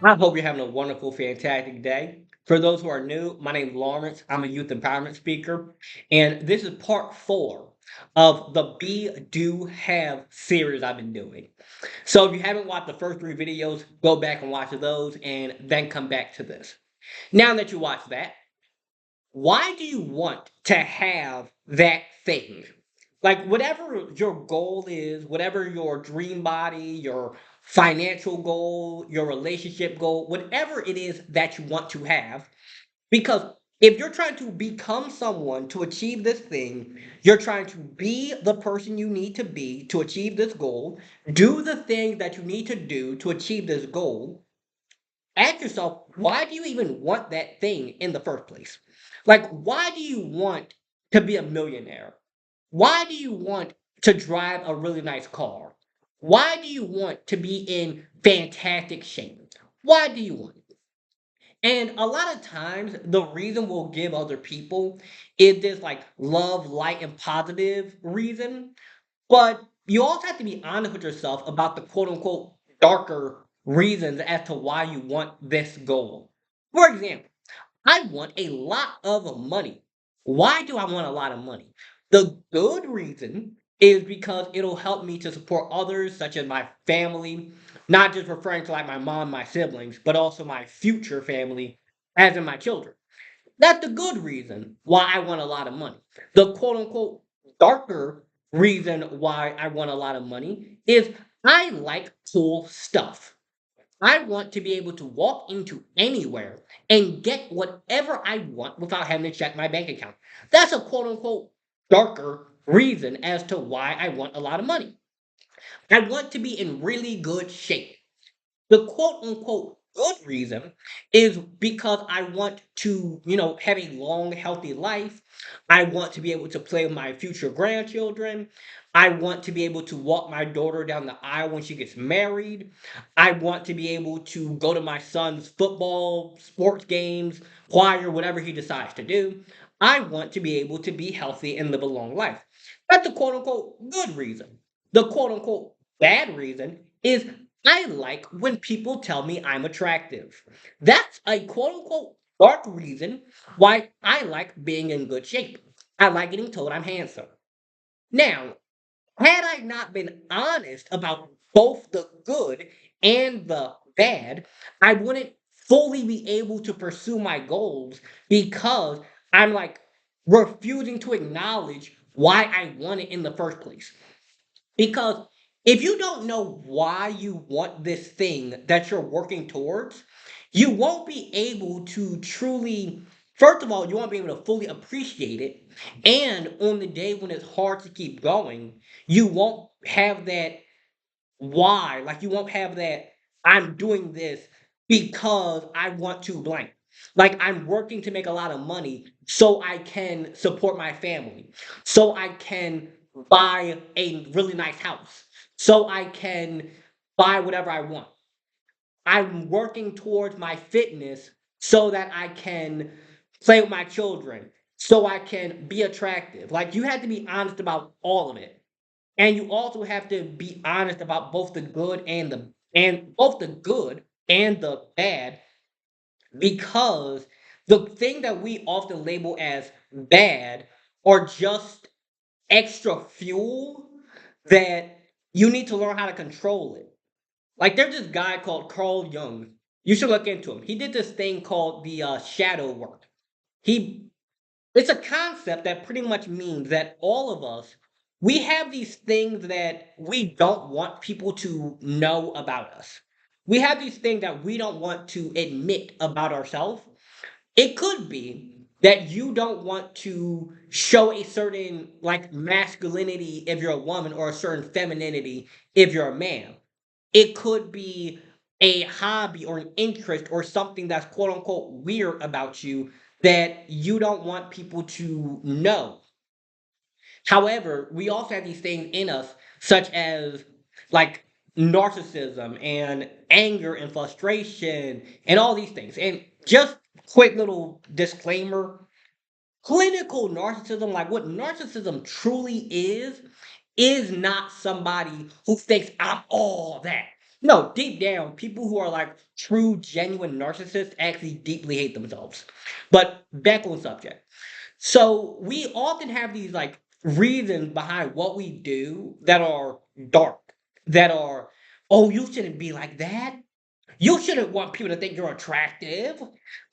I hope you're having a wonderful, fantastic day. For those who are new, my name is Lawrence. I'm a youth empowerment speaker, and this is part four of the Be, Do, Have series I've been doing. So if you haven't watched the first three videos, go back and watch those and then come back to this. Now that you watch that, why do you want to have that thing? Like, whatever your goal is, whatever your dream body, your financial goal, your relationship goal, whatever it is that you want to have, because if you're trying to become someone to achieve this thing, you're trying to be the person you need to be to achieve this goal, do the thing that you need to do to achieve this goal. Ask yourself, why do you even want that thing in the first place? Like, why do you want to be a millionaire? Why do you want to drive a really nice car? Why do you want to be in fantastic shape? Why do you want it? And a lot of times, the reason we'll give other people is this like love, light, and positive reason. But you also have to be honest with yourself about the quote unquote darker reasons as to why you want this goal. For example, I want a lot of money. Why do I want a lot of money? The good reason is because it'll help me to support others, such as my family, not just referring to like my mom, my siblings, but also my future family, as in my children. That's the good reason why I want a lot of money. The quote unquote darker reason why I want a lot of money is I like cool stuff. I want to be able to walk into anywhere and get whatever I want without having to check my bank account. That's a quote unquote darker reason as to why I want a lot of money. I want to be in really good shape. The quote unquote good reason is because I want to, have a long, healthy life. I want to be able to play with my future grandchildren. I want to be able to walk my daughter down the aisle when she gets married. I want to be able to go to my son's football, sports games, choir, whatever he decides to do. I want to be able to be healthy and live a long life. That's the quote unquote good reason. The quote unquote bad reason is I like when people tell me I'm attractive. That's a quote unquote dark reason why I like being in good shape. I like getting told I'm handsome. Now, had I not been honest about both the good and the bad, I wouldn't fully be able to pursue my goals because I'm like refusing to acknowledge why I want it in the first place. Because if you don't know why you want this thing that you're working towards, you won't be able to truly, first of all, you won't be able to fully appreciate it. And on the day when it's hard to keep going, you won't have that why. Like, you won't have that, I'm doing this because I want to blank. Like, I'm working to make a lot of money so I can support my family, so I can buy a really nice house, so I can buy whatever I want. I'm working towards my fitness so that I can play with my children, so I can be attractive. Like, you have to be honest about all of it. And you also have to be honest about both the good and the bad, because the thing that we often label as bad are just extra fuel that you need to learn how to control it. Like, there's this guy called Carl Jung. You should look into him. He did this thing called the shadow work. He It's a concept that pretty much means that all of us, we have these things that we don't want people to know about us. We have these things that we don't want to admit about ourselves. It could be that you don't want to show a certain like masculinity if you're a woman or a certain femininity if you're a man. It could be a hobby or an interest or something that's quote unquote weird about you that you don't want people to know. However, we also have these things in us, such as like narcissism and anger and frustration and all these things. And just quick little disclaimer, clinical narcissism, like what narcissism truly is not somebody who thinks I'm all that. No, deep down, people who are like true, genuine narcissists actually deeply hate themselves. But back on subject. So we often have these like reasons behind what we do that are dark, that are, oh, you shouldn't be like that. You shouldn't want people to think you're attractive.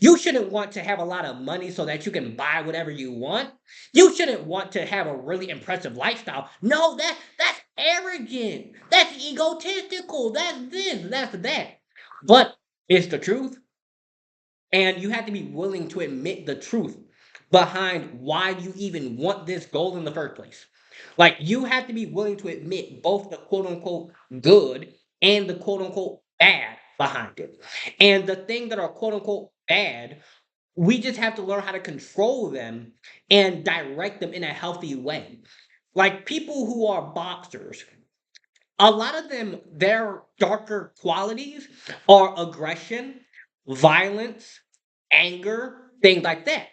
You shouldn't want to have a lot of money so that you can buy whatever you want. You shouldn't want to have a really impressive lifestyle. No, that's arrogant. That's egotistical. That's this, that's that. But it's the truth. And you have to be willing to admit the truth behind why you even want this goal in the first place. Like, you have to be willing to admit both the quote unquote good and the quote unquote bad behind it. And the things that are quote unquote bad, we just have to learn how to control them and direct them in a healthy way. Like, people who are boxers, a lot of them, their darker qualities are aggression, violence, anger, things like that.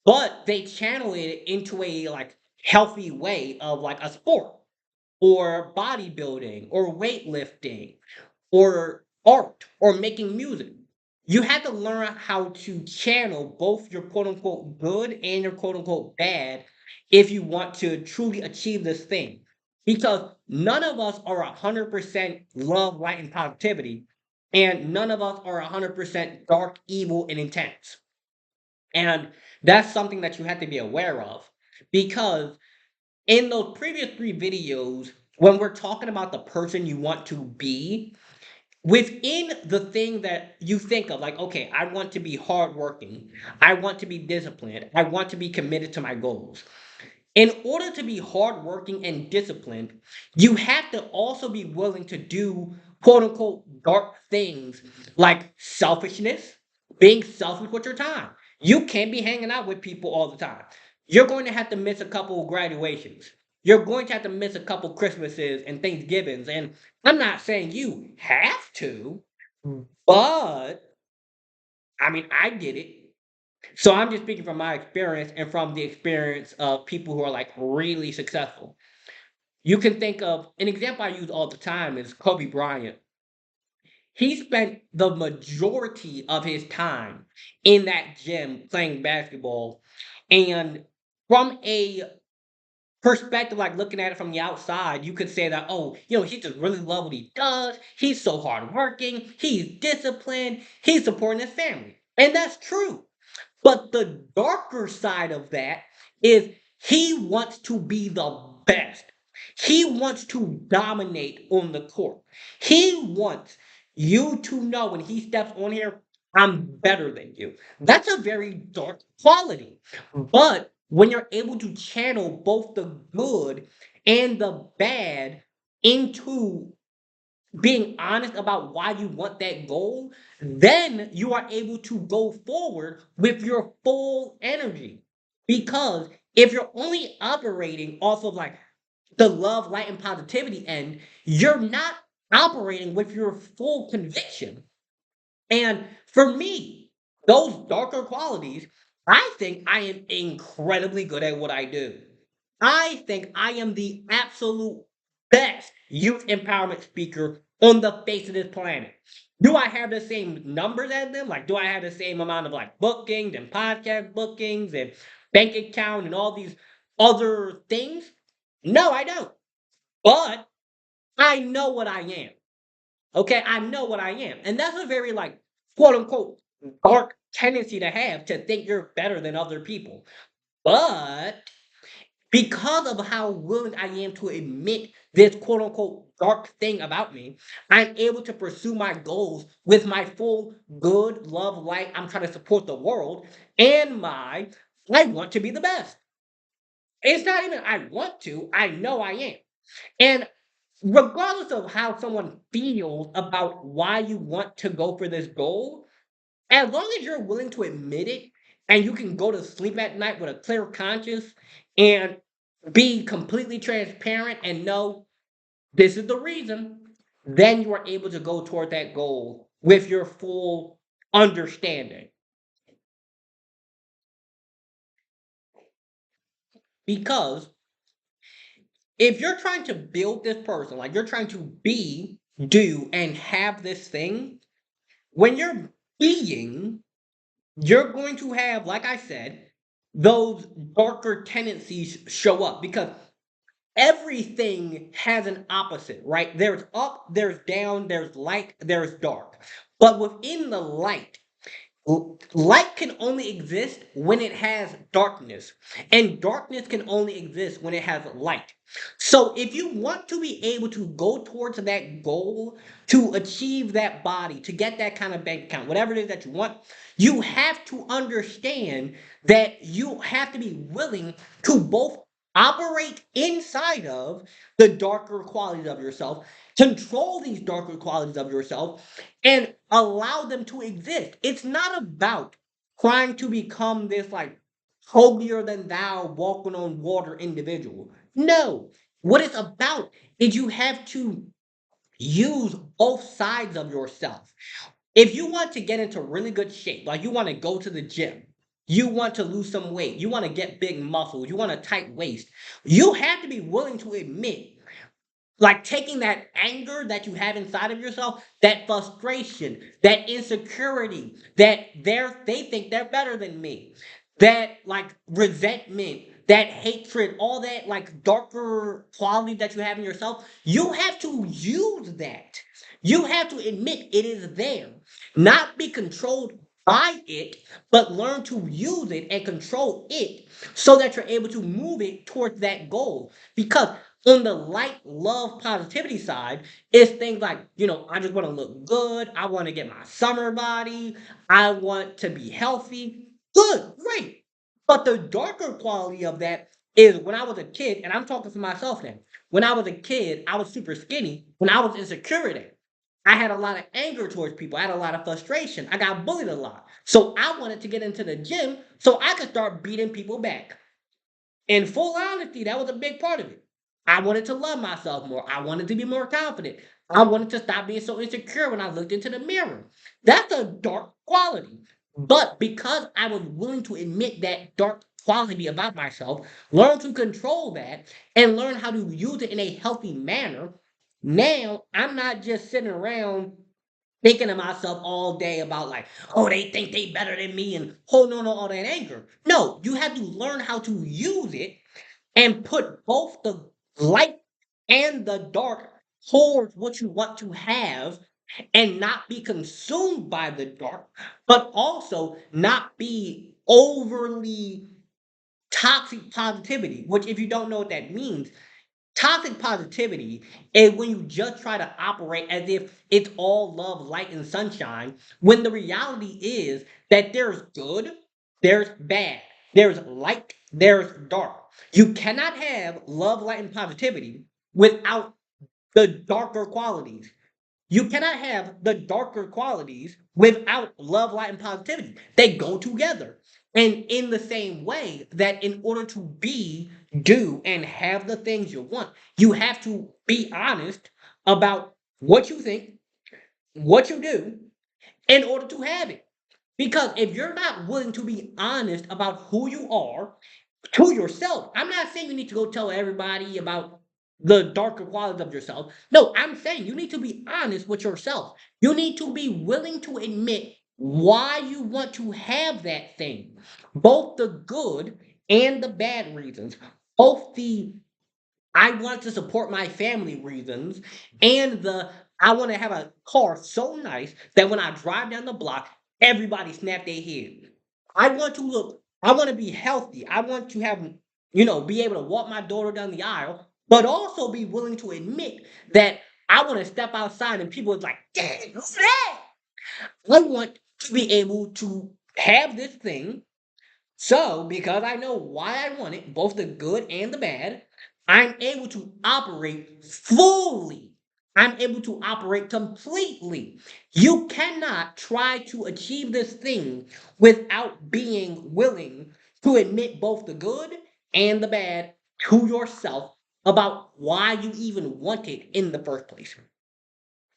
But they channel it into a like healthy way of like a sport or bodybuilding or weightlifting or art or making music. You have to learn how to channel both your quote unquote good and your quote unquote bad if you want to truly achieve this thing. Because none of us are 100% love, light, and positivity, and none of us are 100% dark, evil, and intense. And that's something that you have to be aware of because in those previous three videos, when we're talking about the person you want to be, within the thing that you think of, like, okay, I want to be hardworking, I want to be disciplined, I want to be committed to my goals. In order to be hardworking and disciplined, you have to also be willing to do quote unquote dark things like selfishness, being selfish with your time. You can't be hanging out with people all the time. You're going to have to miss a couple of graduations. You're going to have to miss a couple Christmases and Thanksgivings. And I'm not saying you have to, but I mean, I did it. So I'm just speaking from my experience and from the experience of people who are like really successful. You can think of an example I use all the time is Kobe Bryant. He spent the majority of his time in that gym playing basketball. And from a perspective, like looking at it from the outside, you could say that, oh, he just really love what he does. He's so hardworking. He's disciplined. He's supporting his family. And that's true. But the darker side of that is he wants to be the best. He wants to dominate on the court. He wants you to know when he steps on here, I'm better than you. That's a very dark quality. But when you're able to channel both the good and the bad into being honest about why you want that goal, then you are able to go forward with your full energy. Because if you're only operating off of like the love, light, and positivity end, you're not operating with your full conviction. And for me, those darker qualities, I think I am incredibly good at what I do. I think I am the absolute best youth empowerment speaker on the face of this planet. Do I have the same numbers as them? Like, do I have the same amount of like bookings and podcast bookings and bank account and all these other things? No, I don't. But I know what I am. Okay, I know what I am. And that's a very like quote unquote dark tendency to have to think you're better than other people. But because of how willing I am to admit this quote unquote dark thing about me, I'm able to pursue my goals with my full good, love, light. I'm trying to support the world and I want to be the best. It's not even I want to, I know I am. And regardless of how someone feels about why you want to go for this goal, as long as you're willing to admit it and you can go to sleep at night with a clear conscience and be completely transparent and know this is the reason, then you are able to go toward that goal with your full understanding. Because if you're trying to build this person, like you're trying to be do, and have this thing, when you're being, you're going to have, like I said, those darker tendencies show up because everything has an opposite, right? There's up, there's down, there's light, there's dark. But within the light, light can only exist when it has darkness, and darkness can only exist when it has light. So, if you want to be able to go towards that goal, to achieve that body, to get that kind of bank account, whatever it is that you want, you have to understand that you have to be willing to both operate inside of the darker qualities of yourself, control these darker qualities of yourself, and allow them to exist. It's not about trying to become this like holier than thou, walking on water individual. No. What it's about is you have to use both sides of yourself. If you want to get into really good shape, like you want to go to the gym, you want to lose some weight, you want to get big muscles, you want a tight waist, you have to be willing to admit, like taking that anger that you have inside of yourself, that frustration, that insecurity, that they think they're better than me, that like resentment, that hatred, all that like darker quality that you have in yourself, you have to use that. You have to admit it is there, not be controlled by it, but learn to use it and control it so that you're able to move it towards that goal. Because on the light, love, positivity side, it's things like, I just want to look good. I want to get my summer body. I want to be healthy. Good, great. But the darker quality of that is when I was a kid, and I'm talking for myself now. When I was a kid, I was super skinny. When I was insecure in it, I had a lot of anger towards people. I had a lot of frustration. I got bullied a lot. So I wanted to get into the gym so I could start beating people back. In full honesty, that was a big part of it. I wanted to love myself more. I wanted to be more confident. I wanted to stop being so insecure when I looked into the mirror. That's a dark quality. But because I was willing to admit that dark quality about myself, learn to control that, and learn how to use it in a healthy manner, now I'm not just sitting around thinking to myself all day about like, oh, they think they better than me and holding on to all that anger. No, you have to learn how to use it and put both the light and the dark towards what you want to have and not be consumed by the dark, but also not be overly toxic positivity, which if you don't know what that means, toxic positivity is when you just try to operate as if it's all love, light, and sunshine, when the reality is that there's good, there's bad, there's light, there's dark. You cannot have love, light, and positivity without the darker qualities. You cannot have the darker qualities without love, light, and positivity. They go together. And in the same way that in order to be, do, and have the things you want, you have to be honest about what you think, what you do, in order to have it. Because if you're not willing to be honest about who you are, to yourself. I'm not saying you need to go tell everybody about the darker qualities of yourself. No, I'm saying you need to be honest with yourself. You need to be willing to admit why you want to have that thing, both the good and the bad reasons, both the I want to support my family reasons and the I want to have a car so nice that when I drive down the block, everybody snap their head. I want to be healthy. I want to have, be able to walk my daughter down the aisle, but also be willing to admit that I want to step outside and people is like, dang, who's that? I want to be able to have this thing so, because I know why I want it, both the good and the bad, I'm able to operate fully. I'm able to operate completely. You cannot try to achieve this thing without being willing to admit both the good and the bad to yourself about why you even want it in the first place.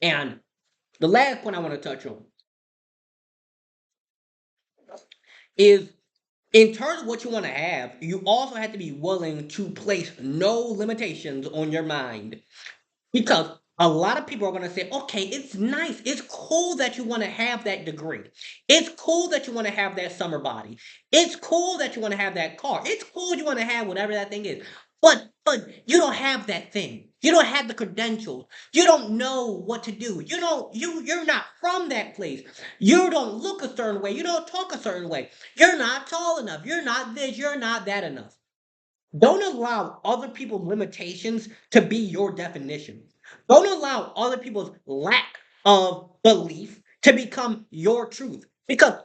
And the last point I want to touch on is in terms of what you want to have, you also have to be willing to place no limitations on your mind. Because a lot of people are going to say, okay, it's nice. It's cool that you want to have that degree. It's cool that you want to have that summer body. It's cool that you want to have that car. It's cool you want to have whatever that thing is. But you don't have that thing. You don't have the credentials. You don't know what to do. You're not from that place. You don't look a certain way. You don't talk a certain way. You're not tall enough. You're not this. You're not that enough. Don't allow other people's limitations to be your definition. Don't allow other people's lack of belief to become your truth because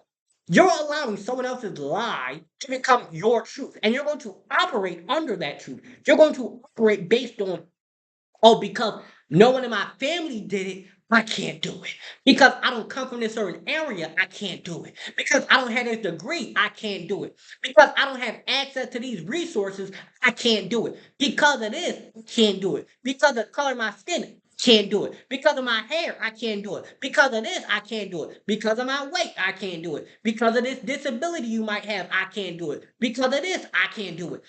you're allowing someone else's lie to become your truth and you're going to operate under that truth. You're going to operate based on, oh, because no one in my family did it, I can't do it. Because I don't come from this certain area, I can't do it. Because I don't have this degree, I can't do it. Because I don't have access to these resources, I can't do it. Because of this, I can't do it. Because of the color of my skin, I can't do it. Because of my hair, I can't do it. Because of this, I can't do it. Because of my weight, I can't do it. Because of this disability you might have, I can't do it. Because of this, I can't do it.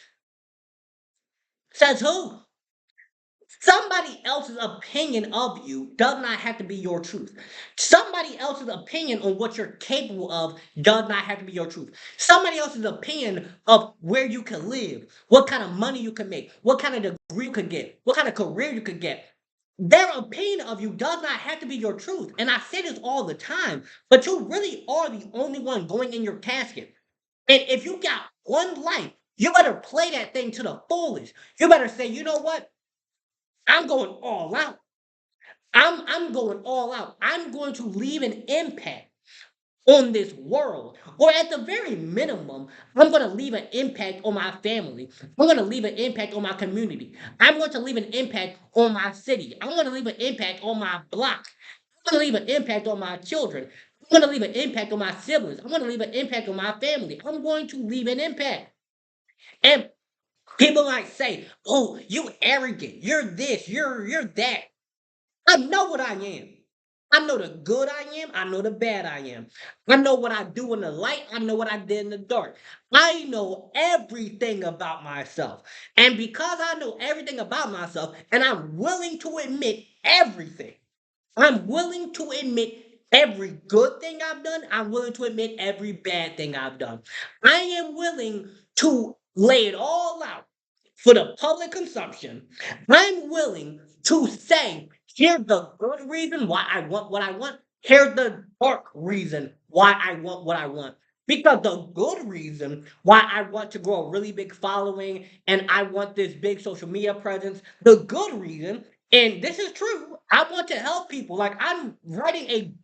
Says who? Somebody else's opinion of you does not have to be your truth. Somebody else's opinion on what you're capable of does not have to be your truth. Somebody else's opinion of where you can live, what kind of money you can make, what kind of degree you could get, what kind of career you could get. Their opinion of you does not have to be your truth. And I say this all the time, but you really are the only one going in your casket. And if you got one life, you better play that thing to the fullest. You better say, you know what? I'm going all out. I'm going all out. I'm going to leave an impact on this world. Or at the very minimum, I'm going to leave an impact on my family. I'm going to leave an impact on my community. I'm going to leave an impact on my city. I'm going to leave an impact on my block. I'm going to leave an impact on my children. I'm going to leave an impact on my siblings. I'm going to leave an impact on my family. I'm going to leave an impact. And people might say, "Oh, you arrogant. You're this. You're that." I know what I am. I know the good I am. I know the bad I am. I know what I do in the light. I know what I did in the dark. I know everything about myself. And because I know everything about myself, and I'm willing to admit everything, I'm willing to admit every good thing I've done. I'm willing to admit every bad thing I've done. I am willing to lay it all out for the public consumption. I'm willing to say, here's the good reason why I want what I want. Here's the dark reason why I want what I want. Because the good reason why I want to grow a really big following and I want this big social media presence, the good reason, and this is true, I want to help people. Like I'm writing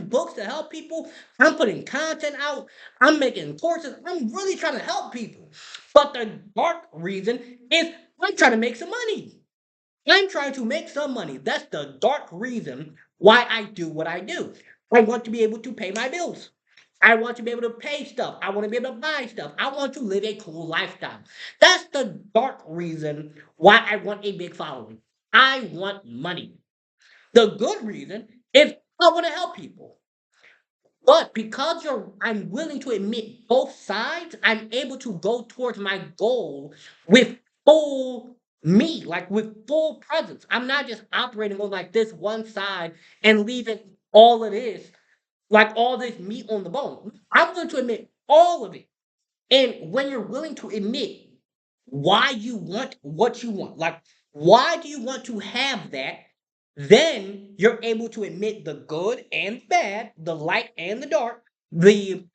books to help people. I'm putting content out. I'm making courses. I'm really trying to help people. But the dark reason is I'm trying to make some money. I'm trying to make some money. That's the dark reason why I do what I do. I want to be able to pay my bills. I want to be able to pay stuff. I want to be able to buy stuff. I want to live a cool lifestyle. That's the dark reason why I want a big following. I want money. The good reason is I want to help people. But because I'm willing to admit both sides, I'm able to go towards my goal with full me, like with full presence. I'm not just operating on like this one side and leaving all of this, like all this meat on the bone. I'm willing to admit all of it. And when you're willing to admit why you want what you want, like why do you want to have that? Then you're able to admit the good and bad, the light and the dark, the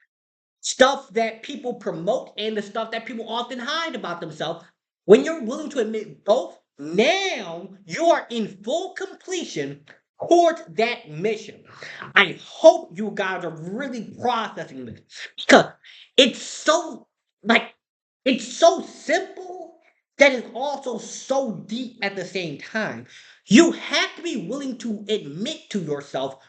stuff that people promote and the stuff that people often hide about themselves. When you're willing to admit both, now you are in full completion towards that mission. I hope you guys are really processing this because it's so like it's so simple that is also so deep at the same time. You have to be willing to admit to yourself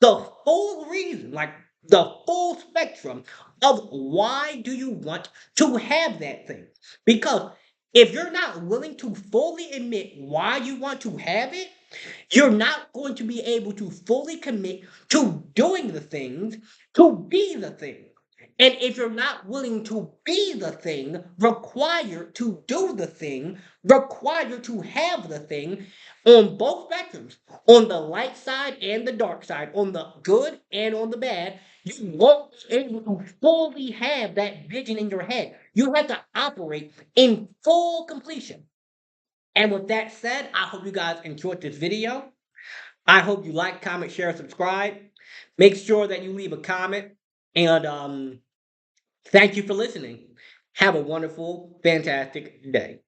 the full reason, like the full spectrum of why do you want to have that thing. Because if you're not willing to fully admit why you want to have it, you're not going to be able to fully commit to doing the things to be the thing. And if you're not willing to be the thing, required to do the thing, required to have the thing on both spectrums, on the light side and the dark side, on the good and on the bad, you won't be able to fully have that vision in your head. You have to operate in full completion. And with that said, I hope you guys enjoyed this video. I hope you like, comment, share, subscribe. Make sure that you leave a comment. And thank you for listening. Have a wonderful, fantastic day.